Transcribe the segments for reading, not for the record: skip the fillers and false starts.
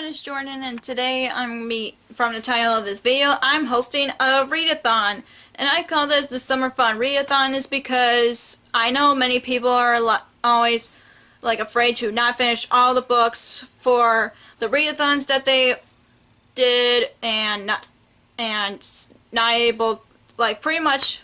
is Jordan, and today I'm going to be, from the title of this video, I'm hosting a readathon. And I call this the Summer Fun Readathon is because I know many people are always afraid to not finish all the books for the readathons that they did and not able, pretty much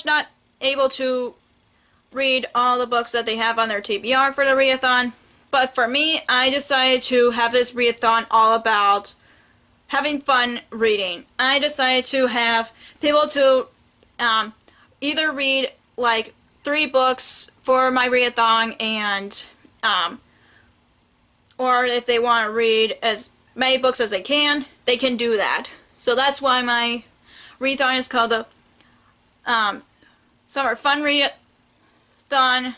not able to read all the books that they have on their TBR for the readathon. But for me, I decided to have this readathon all about having fun reading. I decided to have people to either read 3 books for my readathon, and or if they want to read as many books as they can do that. So that's why my readathon is called the Summer Fun Readathon.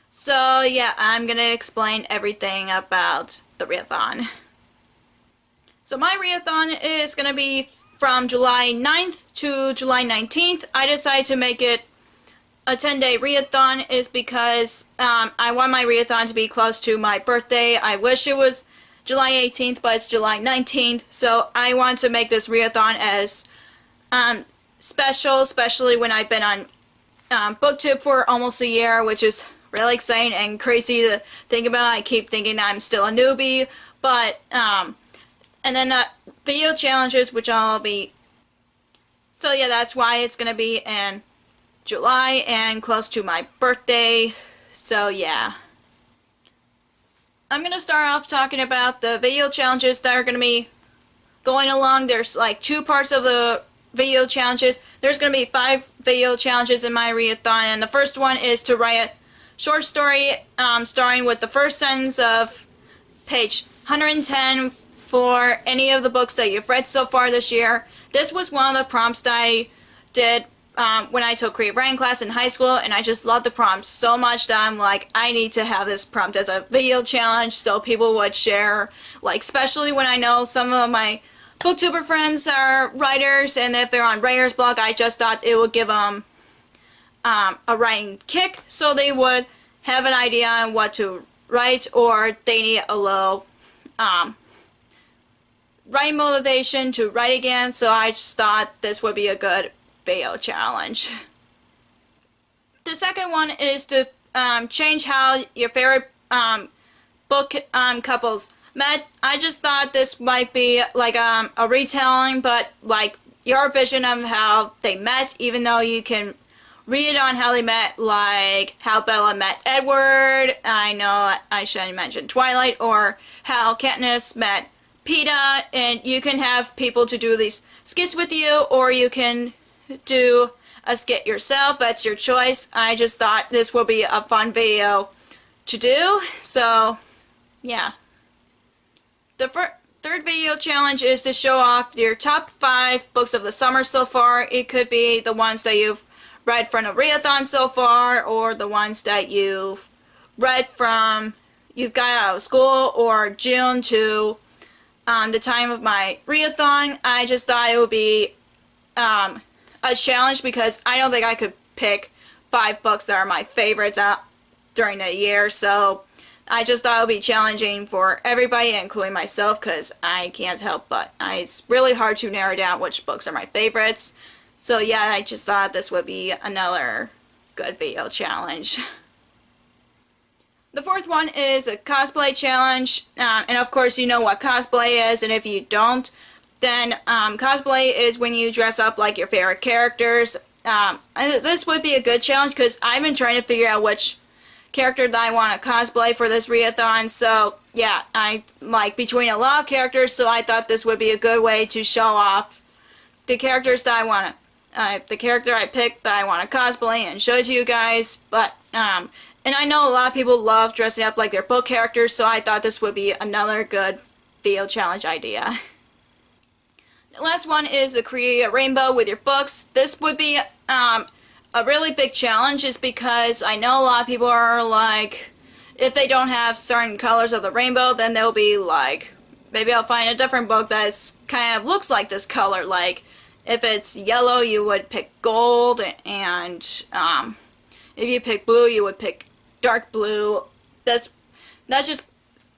So yeah, I'm gonna explain everything about the readathon. So my readathon is gonna be from July 9th to July 19th. I decided to make it a 10-day readathon is because I want my readathon to be close to my birthday. I wish it was July 18th, but it's July 19th. So I want to make this readathon as special, especially when I've been on BookTube for almost a year, which is really exciting and crazy to think about. I keep thinking I'm still a newbie, but and then video challenges, which I'll be. So yeah, that's why it's gonna be in July and close to my birthday. So yeah, I'm gonna start off talking about the video challenges that are gonna be going along. There's 2 parts of the video challenges. There's gonna be 5 video challenges in my readathon, and the first one is to write a short story starting with the first sentence of page 110 for any of the books that you've read so far this year. This was one of the prompts that I did when I took creative writing class in high school, and I just loved the prompt so much that I'm like, I need to have this prompt as a video challenge so people would share, especially when I know some of my booktuber friends are writers, and if they're on writer's block, I just thought it would give them a writing kick, so they would have an idea on what to write, or they need a little writing motivation to write again. So I just thought this would be a good video challenge. The second one is to change how your favorite book couples met. I just thought this might be a retelling, but your vision of how they met, even though you can read on how they met, like how Bella met Edward. I know I shouldn't mention Twilight, or how Katniss met Peeta, and you can have people to do these skits with you, or you can do a skit yourself. That's your choice. I just thought this would be a fun video to do, so yeah. The third video challenge is to show off your top 5 books of the summer so far. It could be the ones that you've read from a readathon so far, or the ones that you've read from you've got out of school, or June to the time of my readathon. I just thought it would be a challenge because I don't think I could pick 5 books that are my favorites out during the year, so I just thought it would be challenging for everybody, including myself, because I can't help but it's really hard to narrow down which books are my favorites. So yeah, I just thought this would be another good video challenge. The fourth one is a cosplay challenge, and of course you know what cosplay is, and if you don't, then cosplay is when you dress up like your favorite characters. This would be a good challenge because I've been trying to figure out which character that I want to cosplay for this readathon. So yeah, I between a lot of characters, so I thought this would be a good way to show off the characters that I want to the character I picked that I want to cosplay and show it to you guys. But and I know a lot of people love dressing up like their book characters, so I thought this would be another good video challenge idea. The last one is to create a rainbow with your books. This would be a really big challenge, is because I know a lot of people are if they don't have certain colors of the rainbow, then they'll be maybe I'll find a different book that kind of looks like this color. If it's yellow, you would pick gold, and if you pick blue, you would pick dark blue. That's just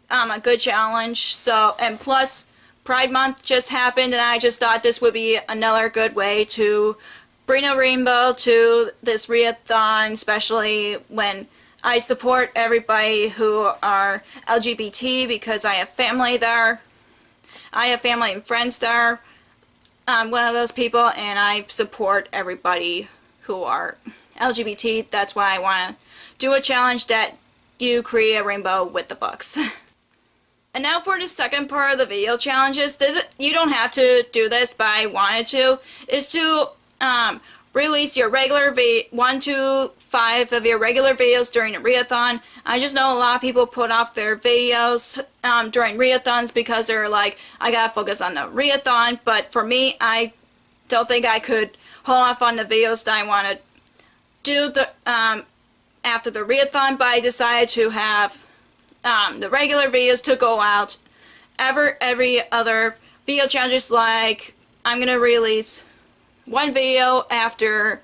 a good challenge. So, and plus Pride Month just happened, and I just thought this would be another good way to bring a rainbow to this readathon, especially when I support everybody who are LGBT, because I have family there. I have family and friends there. I'm one of those people, and I support everybody who are LGBT. That's why I want to do a challenge that you create a rainbow with the books. And now for the second part of the video challenges. You don't have to do this, but I wanted to. Is to release your regular 1 to 5 of your regular videos during a readathon. I just know a lot of people put off their videos during readathons because they're like, I gotta focus on the readathon. But for me, I don't think I could hold off on the videos that I want to do after the readathon. But I decided to have the regular videos to go out every other video challenges. Like, I'm gonna release one video after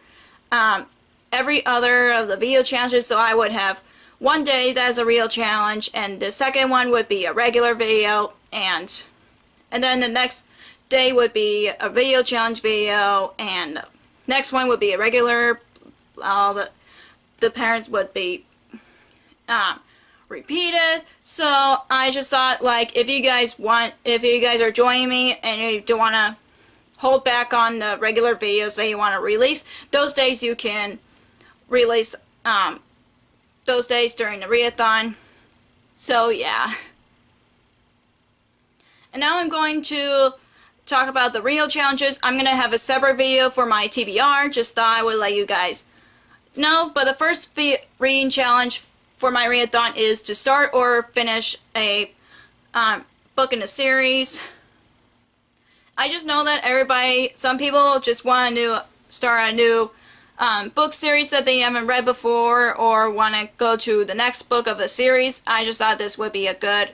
every other of the video challenges, so I would have one day that's a real challenge, and the second one would be a regular video, and then the next day would be a video challenge video, and next one would be a regular. The parents would be repeated. So I just thought, like, if you guys are joining me and you don't want to hold back on the regular videos that you want to release, those days you can release those days during the readathon. So yeah. And now I'm going to talk about the real challenges. I'm going to have a separate video for my TBR, just thought I would let you guys know. But the first reading challenge for my readathon is to start or finish a book in a series. I just know that some people just want to start a new book series that they haven't read before, or want to go to the next book of the series. I just thought this would be a good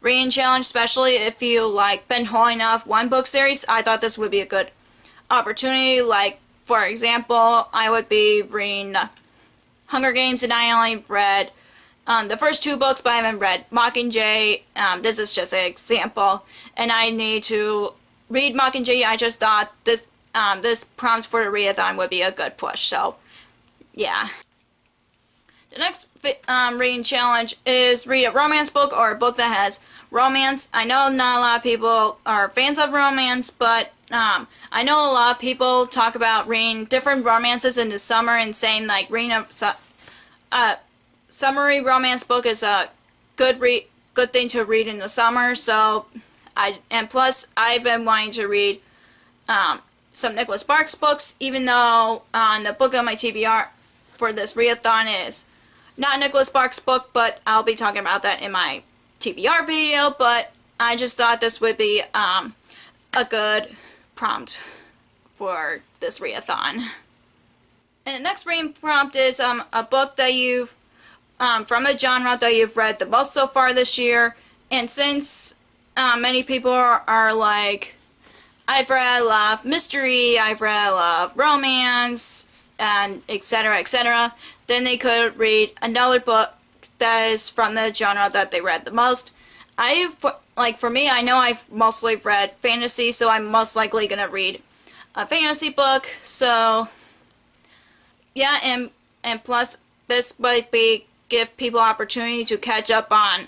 reading challenge, especially if you like been holding off one book series. I thought this would be a good opportunity. Like, for example, I would be reading Hunger Games, and I only read the first 2 books, but I haven't read Mockingjay. This is just an example, and I need to read Mockingjay. I just thought this prompts for the readathon would be a good push. So yeah. The next reading challenge is read a romance book, or a book that has romance. I know not a lot of people are fans of romance, but I know a lot of people talk about reading different romances in the summer and saying, like, reading a summery romance book is a good thing to read in the summer. So plus I've been wanting to read some Nicholas Sparks books, even though the book on my TBR for this readathon is not Nicholas Sparks' book, but I'll be talking about that in my TBR video. But I just thought this would be a good prompt for this readathon. And the next reading prompt is a book that you've from the genre that you've read the most so far this year. And since many people are like, I've read a lot of mystery, I've read a lot of romance, and etc., etc., then they could read another book that is from the genre that they read the most. For me, I know I've mostly read fantasy, so I'm most likely gonna read a fantasy book. So yeah, and plus this might give people opportunity to catch up on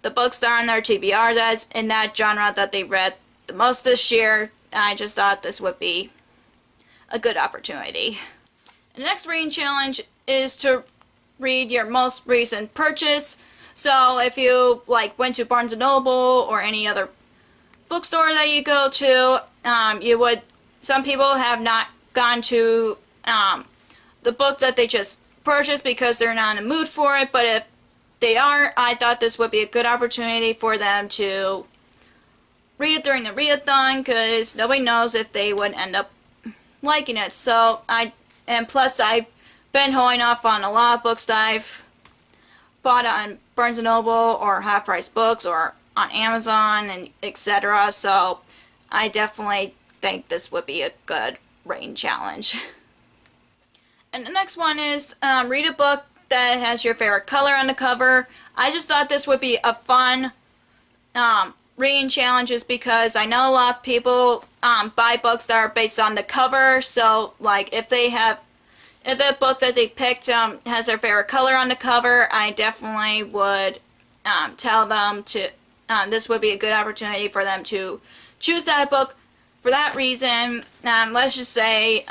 the books that are on their TBR that's in that genre that they read the most this year. I just thought this would be a good opportunity. The next reading challenge is to read your most recent purchase. So if you went to Barnes & Noble or any other bookstore that you go to, some people have not gone to the book that they just purchased because they're not in a mood for it. But if they are, I thought this would be a good opportunity for them to read it during the readathon, because nobody knows if they would end up liking it. So plus I've been holding off on a lot of books that I've bought on Barnes & Noble or Half Price Books or on Amazon and etc. So I definitely think this would be a good reading challenge. And the next one is read a book that has your favorite color on the cover. I just thought this would be a fun reading challenges because I know a lot of people buy books that are based on the cover. So like if the book that they picked has their favorite color on the cover, I definitely would tell them to this would be a good opportunity for them to choose that book for that reason. Let's just say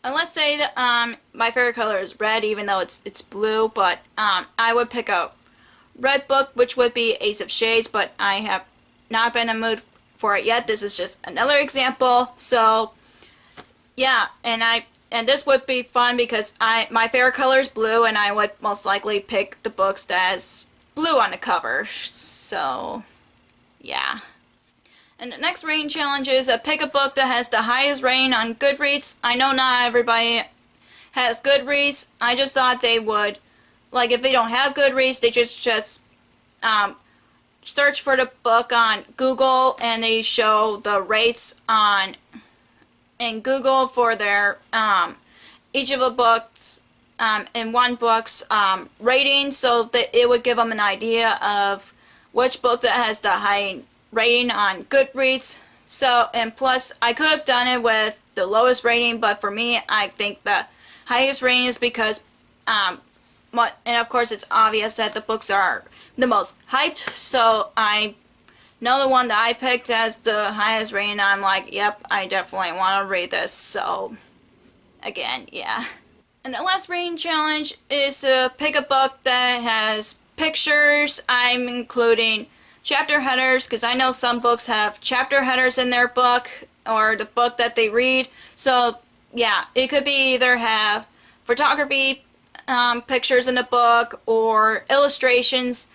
let's say that my favorite color is red, even though it's blue, but I would pick a red book, which would be Ace of Shades, but I have not been in the mood for it yet. This is just another example. So yeah, and this would be fun because my favorite color is blue, and I would most likely pick the books that has blue on the cover. So yeah. And the next rating challenge is pick a book that has the highest rating on Goodreads. I know not everybody has Goodreads. I just thought they would, like if they don't have Goodreads, they just search for the book on Google and they show the rates in Google for their each of the books in one book's rating, so that it would give them an idea of which book that has the high rating on Goodreads. So, and plus I could have done it with the lowest rating, but for me I think the highest rating is because and of course it's obvious that the books are the most hyped, so I know the one that I picked as the highest rating. I'm like, yep, I definitely want to read this. So again, yeah. And the last rating challenge is to pick a book that has pictures. I'm including chapter headers because I know some books have chapter headers in their book or the book that they read. So yeah, it could be either have photography pictures in the book or illustrations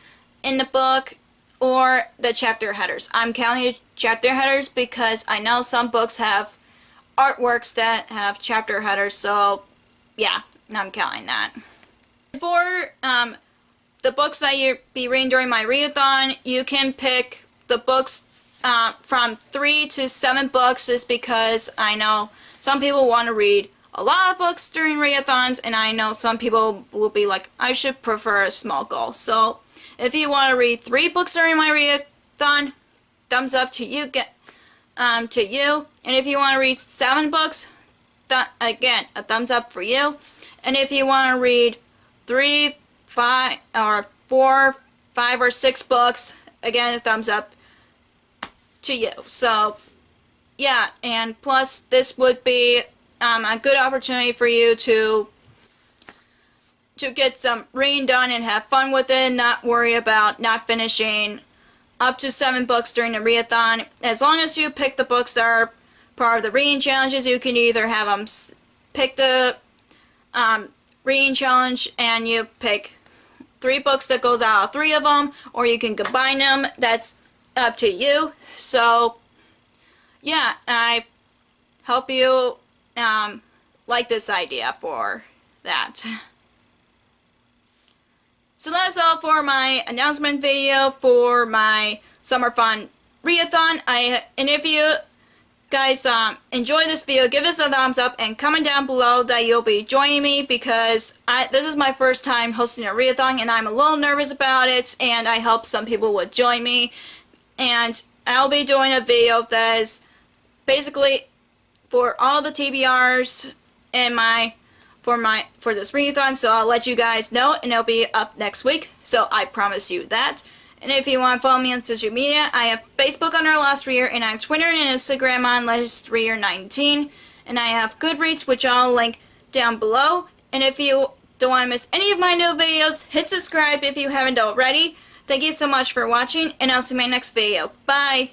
in the book or the chapter headers. I'm counting chapter headers because I know some books have artworks that have chapter headers, so yeah, I'm counting that. For the books that you'll be reading during my readathon, you can pick the books from 3 to 7 books, just because I know some people want to read a lot of books during readathons, and I know some people will be like, I should prefer a small goal. So if you want to read 3 books during my readathon, thumbs up to you. And if you want to read 7 books, again, a thumbs up for you. And if you want to read 3, 5, or 4, 5, or 6 books, again, a thumbs up to you. So yeah, and plus this would be a good opportunity for you to get some reading done and have fun with it, and not worry about not finishing up to 7 books during the readathon. As long as you pick the books that are part of the reading challenges, you can either have them pick the reading challenge and you pick 3 books that goes out of 3 of them, or you can combine them. That's up to you. So yeah, I hope you like this idea for that. So that's all for my announcement video for my Summer Fun Readathon. And if you guys enjoy this video, give us a thumbs up and comment down below that you'll be joining me, because this is my first time hosting a readathon and I'm a little nervous about it, and I hope some people would join me. And I'll be doing a video that is basically for all the TBRs in for this readathon, so I'll let you guys know, and it'll be up next week, so I promise you that. And if you want to follow me on social media, I have Facebook under Lost Reader, and I have Twitter and Instagram on LostReader19, and I have Goodreads, which I'll link down below. And if you don't want to miss any of my new videos, hit subscribe if you haven't already. Thank you so much for watching, and I'll see you in my next video. Bye!